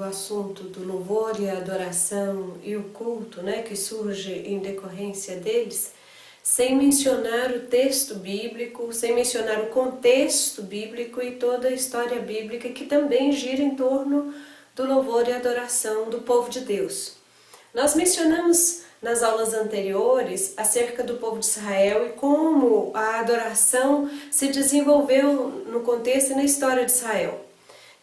assunto do louvor e a adoração e o culto, né, que surge em decorrência deles, sem mencionar o texto bíblico, sem mencionar o contexto bíblico e toda a história bíblica que também gira em torno do louvor e adoração do povo de Deus. Nós mencionamos nas aulas anteriores acerca do povo de Israel e como a adoração se desenvolveu no contexto e na história de Israel.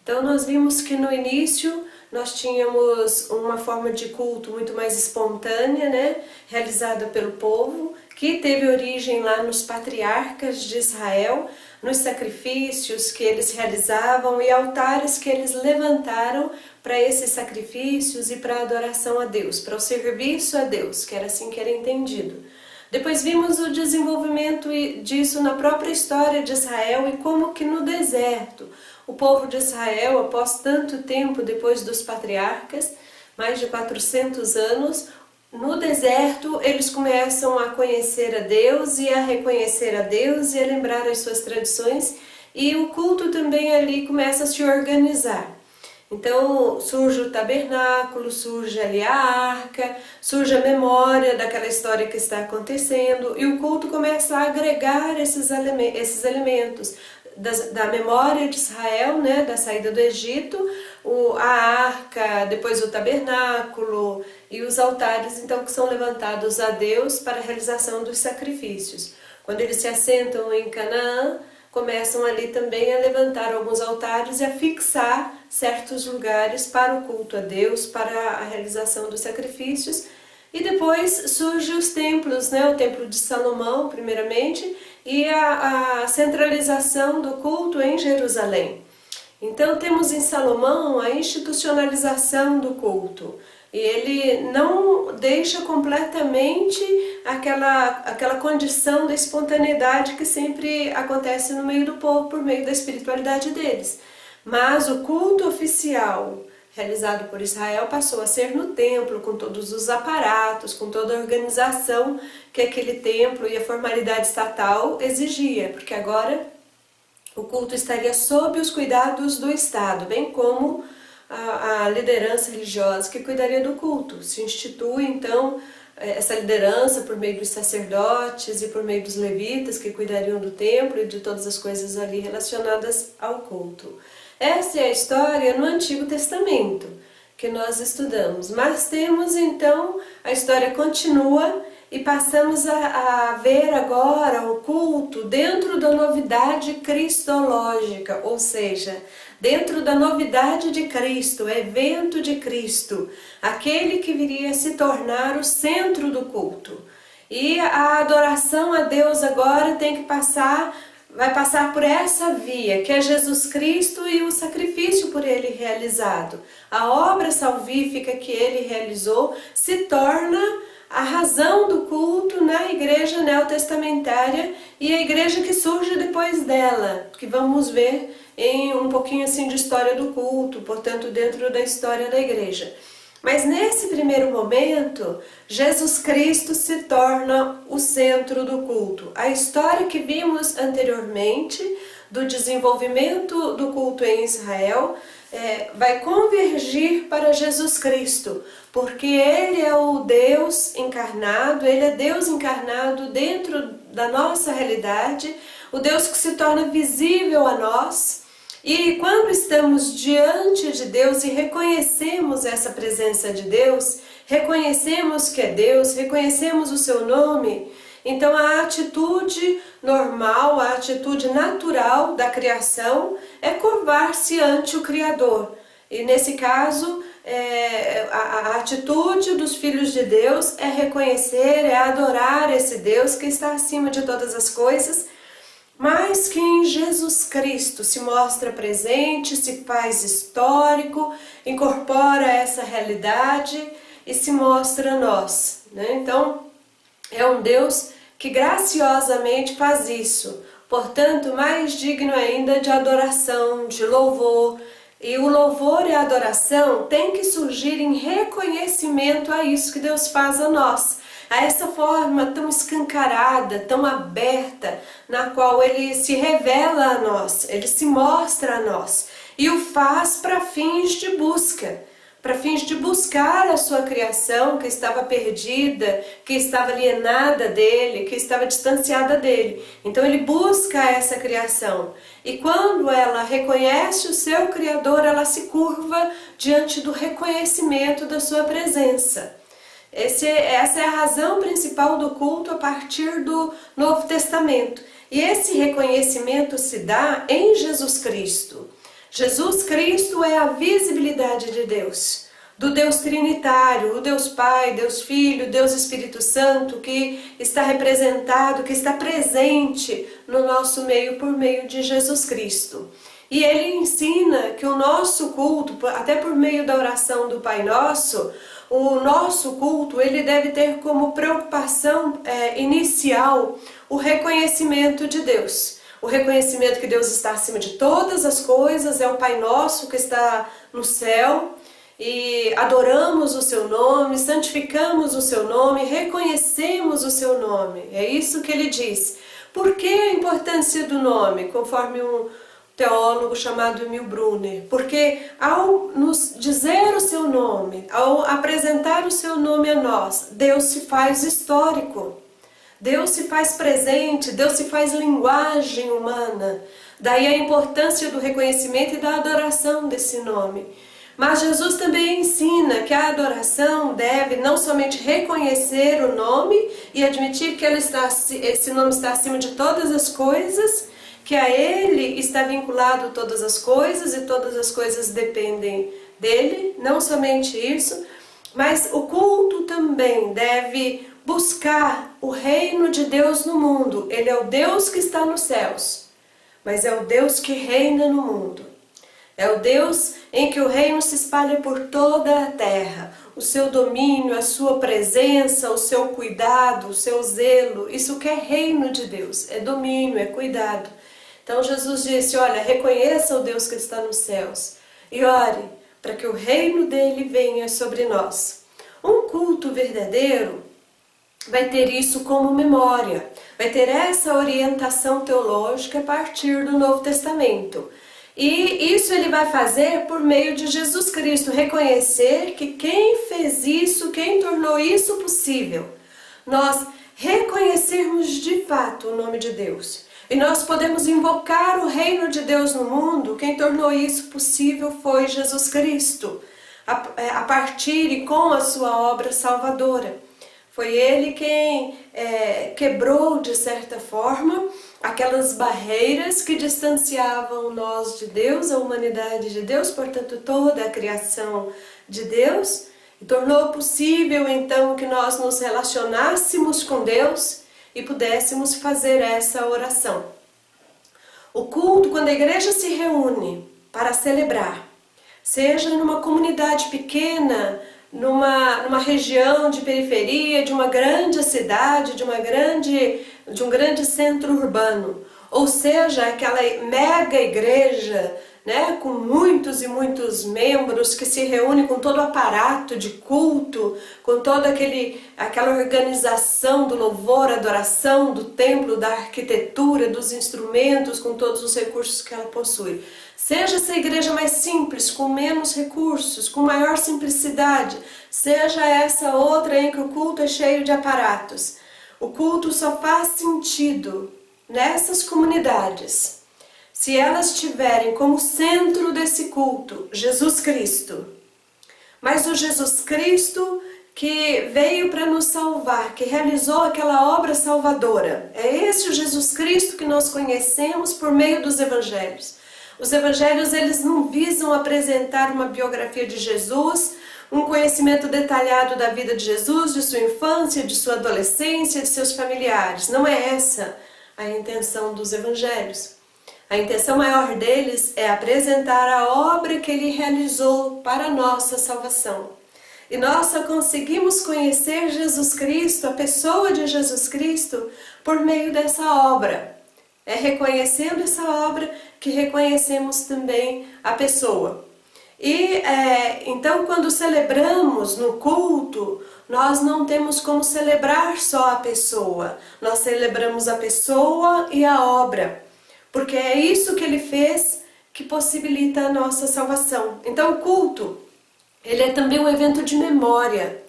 Então nós vimos que no início nós tínhamos uma forma de culto muito mais espontânea, né, realizada pelo povo, que teve origem lá nos patriarcas de Israel, nos sacrifícios que eles realizavam e altares que eles levantaram para esses sacrifícios e para a adoração a Deus, para o serviço a Deus, que era assim que era entendido. Depois vimos o desenvolvimento disso na própria história de Israel e como que no deserto o povo de Israel, após tanto tempo depois dos patriarcas, mais de 400 anos, no deserto eles começam a conhecer a Deus e a reconhecer a Deus e a lembrar as suas tradições, e o culto também ali começa a se organizar. Então surge o tabernáculo, surge ali a arca, surge a memória daquela história que está acontecendo, e o culto começa a agregar esses elementos da memória de Israel, né, da saída do Egito, a arca, depois o tabernáculo e os altares, então, que são levantados a Deus para a realização dos sacrifícios. Quando eles se assentam em Canaã, começam ali também a levantar alguns altares e a fixar certos lugares para o culto a Deus, para a realização dos sacrifícios. E depois surgem os templos, né? O templo de Salomão, primeiramente, e a centralização do culto em Jerusalém. Então temos em Salomão a institucionalização do culto. E ele não deixa completamente aquela condição da espontaneidade que sempre acontece no meio do povo por meio da espiritualidade deles. Mas o culto oficial realizado por Israel passou a ser no templo, com todos os aparatos, com toda a organização que aquele templo e a formalidade estatal exigia, porque agora o culto estaria sob os cuidados do Estado, bem como a liderança religiosa que cuidaria do culto. Se institui então essa liderança por meio dos sacerdotes e por meio dos levitas que cuidariam do templo e de todas as coisas ali relacionadas ao culto. Essa é a história no Antigo Testamento que nós estudamos, mas temos então, a história continua e passamos a ver agora o culto dentro da novidade cristológica, ou seja, dentro da novidade de Cristo, evento de Cristo, aquele que viria se tornar o centro do culto. E a adoração a Deus agora vai passar por essa via, que é Jesus Cristo e o sacrifício por Ele realizado. A obra salvífica que Ele realizou se torna a razão do culto na igreja neotestamentária e a igreja que surge depois dela, que vamos ver em um pouquinho assim de história do culto, portanto dentro da história da igreja. Mas nesse primeiro momento, Jesus Cristo se torna o centro do culto. A história que vimos anteriormente do desenvolvimento do culto em Israel vai convergir para Jesus Cristo, porque Ele é o Deus encarnado, Ele é Deus encarnado dentro da nossa realidade, o Deus que se torna visível a nós. E quando estamos diante de Deus e reconhecemos essa presença de Deus, reconhecemos que é Deus, reconhecemos o seu nome, então a atitude normal, a atitude natural da criação é curvar-se ante o Criador. E nesse caso, a atitude dos filhos de Deus é reconhecer, é adorar esse Deus que está acima de todas as coisas, mas que em Jesus Cristo se mostra presente, se faz histórico, incorpora essa realidade e se mostra a nós, né? Então, é um Deus que graciosamente faz isso, portanto, mais digno ainda de adoração, de louvor. E o louvor e a adoração tem que surgir em reconhecimento a isso que Deus faz a nós, a essa forma tão escancarada, tão aberta, na qual Ele se revela a nós, Ele se mostra a nós, e o faz para fins de busca. para fins de buscar a sua criação que estava perdida, que estava alienada dele, que estava distanciada dele. Então ele busca essa criação. E quando ela reconhece o seu Criador, ela se curva diante do reconhecimento da sua presença. Essa é a razão principal do culto a partir do Novo Testamento. E esse reconhecimento se dá em Jesus Cristo. Jesus Cristo é a visibilidade de Deus, do Deus Trinitário, o Deus Pai, Deus Filho, Deus Espírito Santo, que está representado, que está presente no nosso meio por meio de Jesus Cristo. E ele ensina que o nosso culto, até por meio da oração do Pai Nosso, o nosso culto ele deve ter como preocupação inicial o reconhecimento de Deus. O reconhecimento que Deus está acima de todas as coisas, é o Pai Nosso que está no céu, e adoramos o seu nome, santificamos o seu nome, reconhecemos o seu nome. É isso que ele diz. Por que a importância do nome? Conforme um teólogo chamado Emil Brunner. Porque ao nos dizer o seu nome, ao apresentar o seu nome a nós, Deus se faz histórico. Deus se faz presente, Deus se faz linguagem humana. Daí a importância do reconhecimento e da adoração desse nome. Mas Jesus também ensina que a adoração deve não somente reconhecer o nome e admitir que esse nome está acima de todas as coisas, que a Ele está vinculado todas as coisas e todas as coisas dependem dele, não somente isso, mas o culto também deve buscar o reino de Deus no mundo. Ele é o Deus que está nos céus, mas é o Deus que reina no mundo. É o Deus em que o reino se espalha por toda a terra. O seu domínio, a sua presença, o seu cuidado, o seu zelo, isso que é reino de Deus, é domínio, é cuidado. Então Jesus disse, olha, reconheça o Deus que está nos céus e ore para que o reino dele venha sobre nós. Um culto verdadeiro vai ter isso como memória, vai ter essa orientação teológica a partir do Novo Testamento. E isso ele vai fazer por meio de Jesus Cristo, reconhecer que quem fez isso, quem tornou isso possível, nós reconhecermos de fato o nome de Deus. E nós podemos invocar o reino de Deus no mundo, quem tornou isso possível foi Jesus Cristo, a partir e com a sua obra salvadora. Foi ele quem quebrou, de certa forma, aquelas barreiras que distanciavam nós de Deus, a humanidade de Deus, portanto toda a criação de Deus, e tornou possível então que nós nos relacionássemos com Deus e pudéssemos fazer essa oração. O culto, quando a igreja se reúne para celebrar, seja numa comunidade pequena, numa região de periferia, de uma grande cidade, de um grande centro urbano, ou seja, aquela mega igreja, né, com muitos e muitos membros que se reúnem com todo o aparato de culto, com toda aquela organização do louvor, adoração, do templo, da arquitetura, dos instrumentos, com todos os recursos que ela possui. Seja essa igreja mais simples, com menos recursos, com maior simplicidade, seja essa outra em que o culto é cheio de aparatos. O culto só faz sentido nessas comunidades se elas tiverem como centro desse culto Jesus Cristo. Mas o Jesus Cristo que veio para nos salvar, que realizou aquela obra salvadora. É esse o Jesus Cristo que nós conhecemos por meio dos evangelhos. Os evangelhos, eles não visam apresentar uma biografia de Jesus, um conhecimento detalhado da vida de Jesus, de sua infância, de sua adolescência, de seus familiares. Não é essa a intenção dos evangelhos. A intenção maior deles é apresentar a obra que ele realizou para a nossa salvação. E nós só conseguimos conhecer Jesus Cristo, a pessoa de Jesus Cristo, por meio dessa obra. É reconhecendo essa obra que reconhecemos também a pessoa. E então, quando celebramos no culto, nós não temos como celebrar só a pessoa. Nós celebramos a pessoa e a obra, porque é isso que ele fez que possibilita a nossa salvação. Então, o culto, ele é também um evento de memória,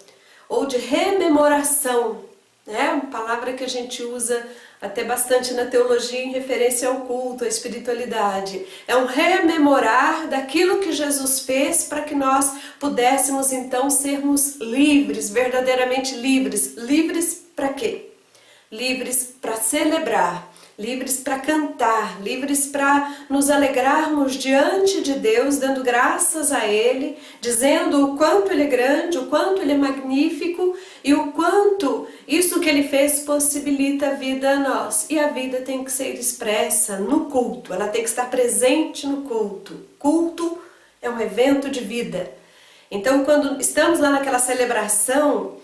ou de rememoração, né? Uma palavra que a gente usa até bastante na teologia em referência ao culto, à espiritualidade. É um rememorar daquilo que Jesus fez para que nós pudéssemos então sermos livres, verdadeiramente livres. Livres para quê? Livres para celebrar, livres para cantar, livres para nos alegrarmos diante de Deus, dando graças a Ele, dizendo o quanto Ele é grande, o quanto Ele é magnífico e o quanto isso que Ele fez possibilita a vida a nós. E a vida tem que ser expressa no culto, ela tem que estar presente no culto. Culto é um evento de vida. Então, quando estamos lá naquela celebração,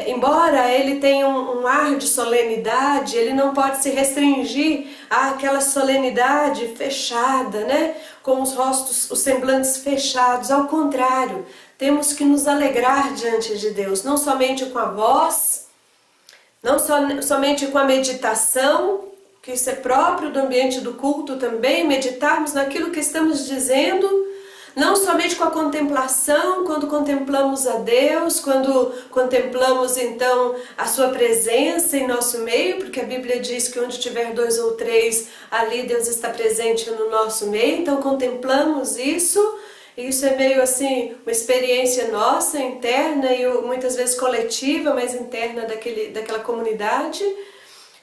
embora ele tenha um ar de solenidade, ele não pode se restringir àquela solenidade fechada, né? Com os rostos, os semblantes fechados. Ao contrário, temos que nos alegrar diante de Deus, não somente com a voz, não somente com a meditação, que isso é próprio do ambiente do culto também, meditarmos naquilo que estamos dizendo, não somente com a contemplação, quando contemplamos a Deus, quando contemplamos então a sua presença em nosso meio, porque a Bíblia diz que onde tiver 2 ou 3, ali Deus está presente no nosso meio, então contemplamos isso, e isso é meio assim, uma experiência nossa, interna e muitas vezes coletiva, mas interna daquela comunidade.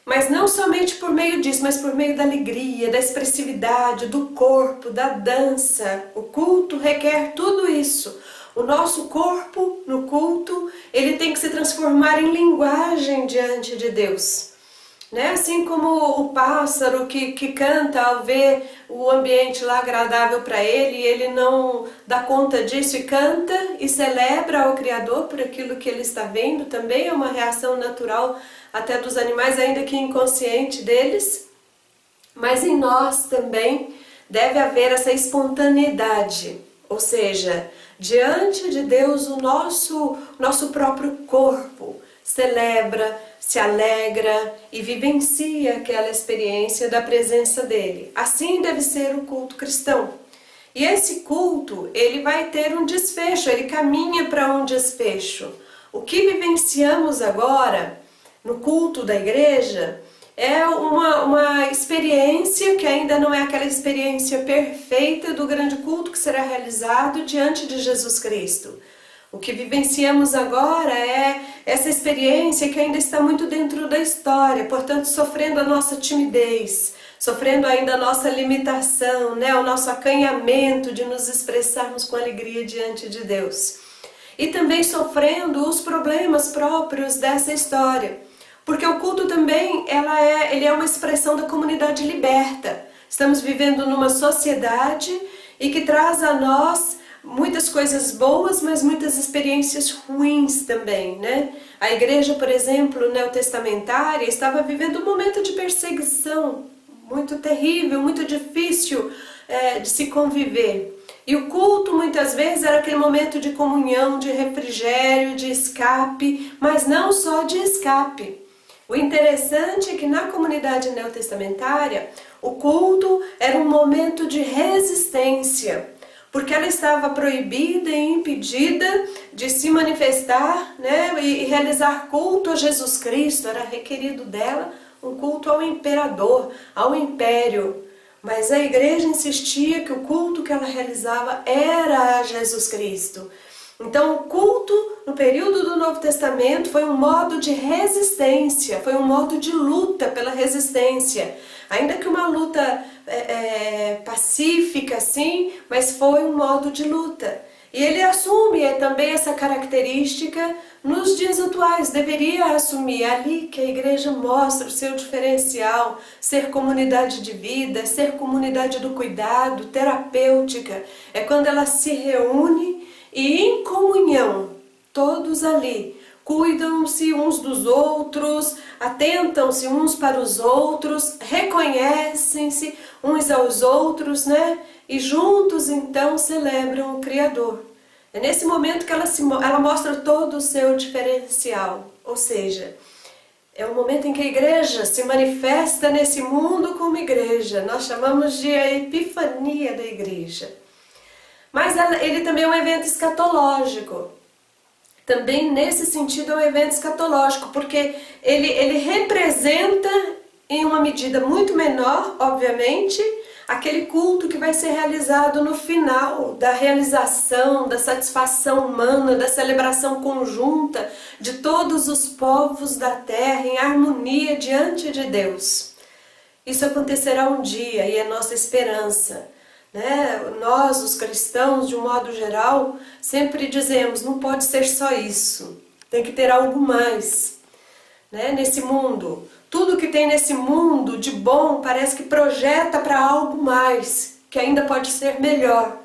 Mas não somente por meio disso, mas por meio da alegria, da expressividade, do corpo, da dança. O culto requer tudo isso. O nosso corpo no culto, ele tem que se transformar em linguagem diante de Deus. Né? Assim como o pássaro que canta ao ver o ambiente lá agradável para ele não dá conta disso e canta e celebra ao Criador por aquilo que ele está vendo, também é uma reação natural até dos animais, ainda que inconsciente deles. Mas em nós também deve haver essa espontaneidade, ou seja, diante de Deus o nosso próprio corpo celebra, se alegra e vivencia aquela experiência da presença dele. Assim deve ser o culto cristão. E esse culto, ele vai ter um desfecho, ele caminha para um desfecho. O que vivenciamos agora no culto da igreja é uma experiência que ainda não é aquela experiência perfeita do grande culto que será realizado diante de Jesus Cristo. O que vivenciamos agora é essa experiência que ainda está muito dentro da história, portanto sofrendo a nossa timidez, sofrendo ainda a nossa limitação, né? O nosso acanhamento de nos expressarmos com alegria diante de Deus. E também sofrendo os problemas próprios dessa história, porque o culto também ele é uma expressão da comunidade liberta. Estamos vivendo numa sociedade e que traz a nós muitas coisas boas, mas muitas experiências ruins também, né? A igreja, por exemplo, neotestamentária, estava vivendo um momento de perseguição muito terrível, muito difícil de se conviver. E o culto muitas vezes era aquele momento de comunhão, de refrigério, de escape, mas não só de escape. O interessante é que na comunidade neotestamentária, o culto era um momento de resistência, porque ela estava proibida e impedida de se manifestar, né, e realizar culto a Jesus Cristo. Era requerido dela um culto ao imperador, ao império. Mas a igreja insistia que o culto que ela realizava era a Jesus Cristo. Então o culto no período do Novo Testamento foi um modo de resistência, foi um modo de luta pela resistência. Ainda que uma luta pacífica, assim, mas foi um modo de luta. E ele assume também essa característica nos dias atuais, deveria assumir ali que a igreja mostra o seu diferencial, ser comunidade de vida, ser comunidade do cuidado, terapêutica. É quando ela se reúne e em comunhão, todos ali, cuidam-se uns dos outros, atentam-se uns para os outros, reconhecem-se uns aos outros, né? E juntos então celebram o Criador. É nesse momento que ela mostra todo o seu diferencial, ou seja, é o momento em que a igreja se manifesta nesse mundo como igreja. Nós chamamos de a epifania da igreja. Mas ele também é um evento escatológico. Também nesse sentido é um evento escatológico, porque ele representa, em uma medida muito menor, obviamente, aquele culto que vai ser realizado no final da realização, da satisfação humana, da celebração conjunta de todos os povos da terra em harmonia diante de Deus. Isso acontecerá um dia e é nossa esperança. Nós, os cristãos, de um modo geral, sempre dizemos, não pode ser só isso, tem que ter algo mais. Nesse mundo, tudo que tem nesse mundo de bom parece que projeta para algo mais, que ainda pode ser melhor.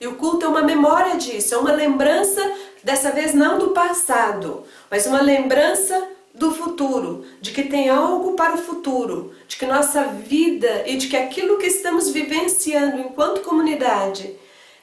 E o culto é uma memória disso, é uma lembrança, dessa vez não do passado, mas uma lembrança do futuro, de que tem algo para o futuro, de que nossa vida e de que aquilo que estamos vivenciando enquanto comunidade,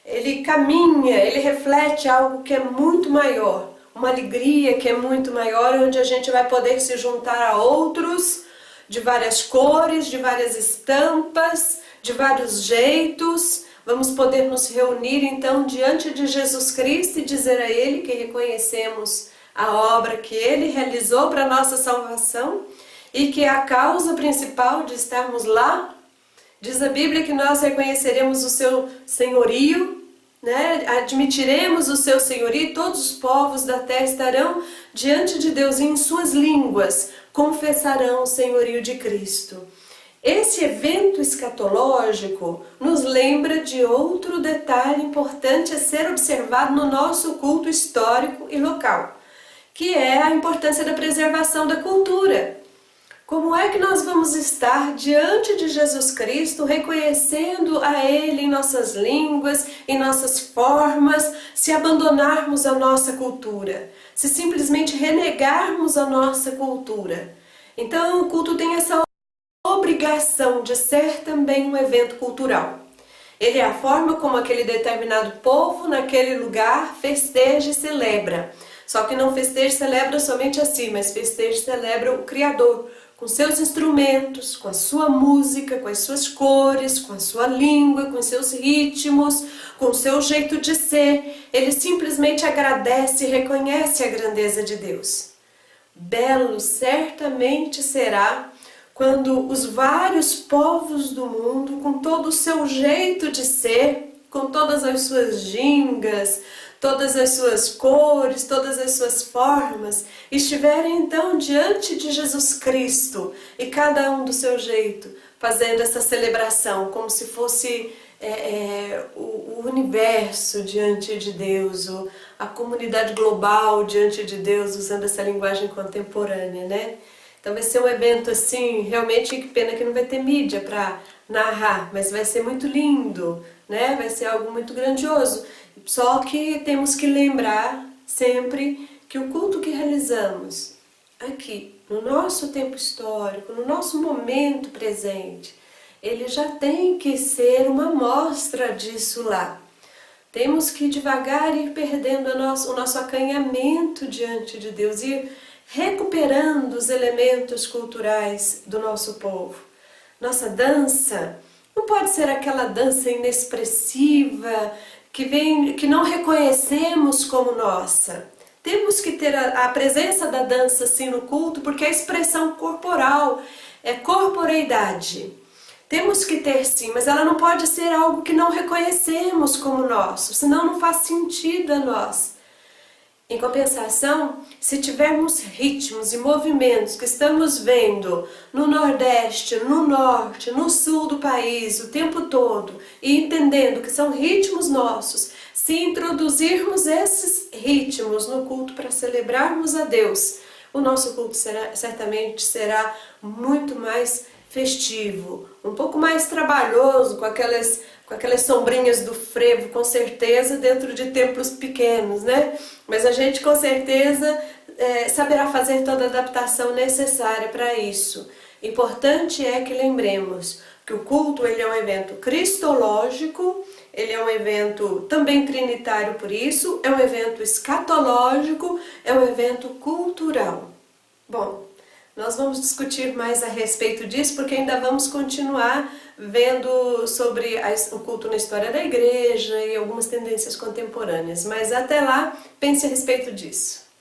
ele caminha, ele reflete algo que é muito maior, uma alegria que é muito maior, onde a gente vai poder se juntar a outros de várias cores, de várias estampas, de vários jeitos. Vamos poder nos reunir então diante de Jesus Cristo e dizer a Ele que reconhecemos a obra que Ele realizou para a nossa salvação e que é a causa principal de estarmos lá. Diz a Bíblia que nós reconheceremos o seu senhorio, admitiremos o seu senhorio e todos os povos da terra estarão diante de Deus e em suas línguas confessarão o senhorio de Cristo. Esse evento escatológico nos lembra de outro detalhe importante a ser observado no nosso culto histórico e local, que é a importância da preservação da cultura. Como é que nós vamos estar diante de Jesus Cristo, reconhecendo a Ele em nossas línguas, em nossas formas, se abandonarmos a nossa cultura, se simplesmente renegarmos a nossa cultura? Então o culto tem essa obrigação de ser também um evento cultural. Ele é a forma como aquele determinado povo, naquele lugar, festeja e celebra. Só que não festeja e celebra somente assim, mas festeja e celebra o Criador, com seus instrumentos, com a sua música, com as suas cores, com a sua língua, com seus ritmos, com o seu jeito de ser. Ele simplesmente agradece e reconhece a grandeza de Deus. Belo certamente será quando os vários povos do mundo, com todo o seu jeito de ser, com todas as suas gingas, todas as suas cores, todas as suas formas, estiverem então diante de Jesus Cristo e cada um do seu jeito, fazendo essa celebração, como se fosse o universo diante de Deus, a comunidade global diante de Deus, usando essa linguagem contemporânea, Então vai ser um evento assim, realmente, que pena que não vai ter mídia para narrar, mas vai ser muito lindo, Vai ser algo muito grandioso. Só que temos que lembrar sempre que o culto que realizamos aqui, no nosso tempo histórico, no nosso momento presente, ele já tem que ser uma amostra disso lá. Temos que devagar ir perdendo o nosso acanhamento diante de Deus, ir recuperando os elementos culturais do nosso povo. Nossa dança não pode ser aquela dança inexpressiva, que não reconhecemos como nossa. Temos que ter a presença da dança assim no culto, porque é expressão corporal, é corporeidade. Temos que ter sim, mas ela não pode ser algo que não reconhecemos como nosso, senão não faz sentido a nós. Em compensação, se tivermos ritmos e movimentos que estamos vendo no Nordeste, no Norte, no Sul do país o tempo todo e entendendo que são ritmos nossos, se introduzirmos esses ritmos no culto para celebrarmos a Deus, o nosso culto certamente será muito mais festivo, um pouco mais trabalhoso, com aquelas sombrinhas do frevo, com certeza, dentro de templos pequenos, Mas a gente com certeza saberá fazer toda a adaptação necessária para isso. Importante é que lembremos que o culto ele é um evento cristológico, ele é um evento também trinitário por isso, é um evento escatológico, é um evento cultural. Bom, Nós vamos discutir mais a respeito disso, porque ainda vamos continuar vendo sobre o culto na história da igreja e algumas tendências contemporâneas. Mas até lá, pense a respeito disso.